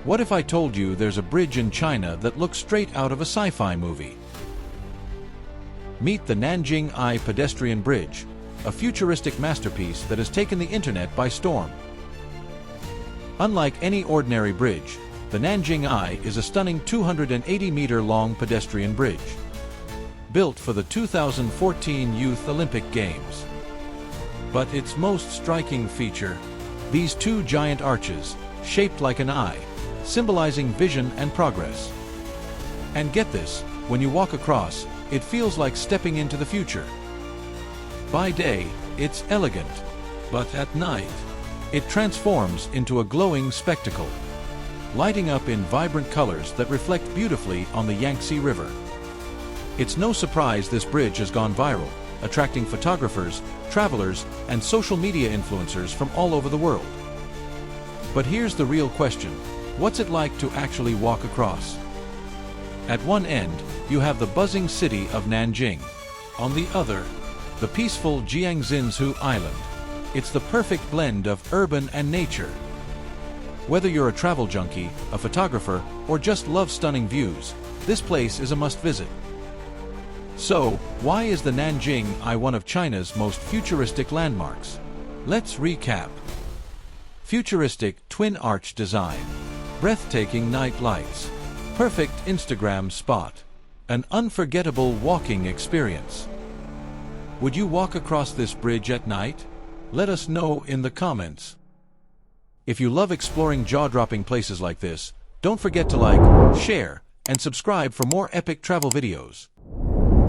What if I told you there's a bridge in China that looks straight out of a sci-fi movie? Meet the Nanjing Eye Pedestrian Bridge, a futuristic masterpiece that has taken the internet by storm. Unlike any ordinary bridge, the Nanjing Eye is a stunning 280-meter-long pedestrian bridge, built for the 2014 Youth Olympic Games. But its most striking feature, these two giant arches, shaped like an eye, symbolizing vision and progress. And get this, when you walk across, it feels like stepping into the future. By day, it's elegant, but at night, it transforms into a glowing spectacle, lighting up in vibrant colors that reflect beautifully on the Yangtze River. It's no surprise this bridge has gone viral, attracting photographers, travelers, and social media influencers from all over the world. But here's the real question: what's it like to actually walk across? At one end, you have the buzzing city of Nanjing. On the other, the peaceful Jiangsu Island. It's the perfect blend of urban and nature. Whether you're a travel junkie, a photographer, or just love stunning views, this place is a must-visit. So, why is the Nanjing Eye one of China's most futuristic landmarks? Let's recap. Futuristic twin-arch design, breathtaking night lights, perfect Instagram spot, an unforgettable walking experience. Would you walk across this bridge at night? Let us know in the comments. If you love exploring jaw-dropping places like this, don't forget to like, share, and subscribe for more epic travel videos.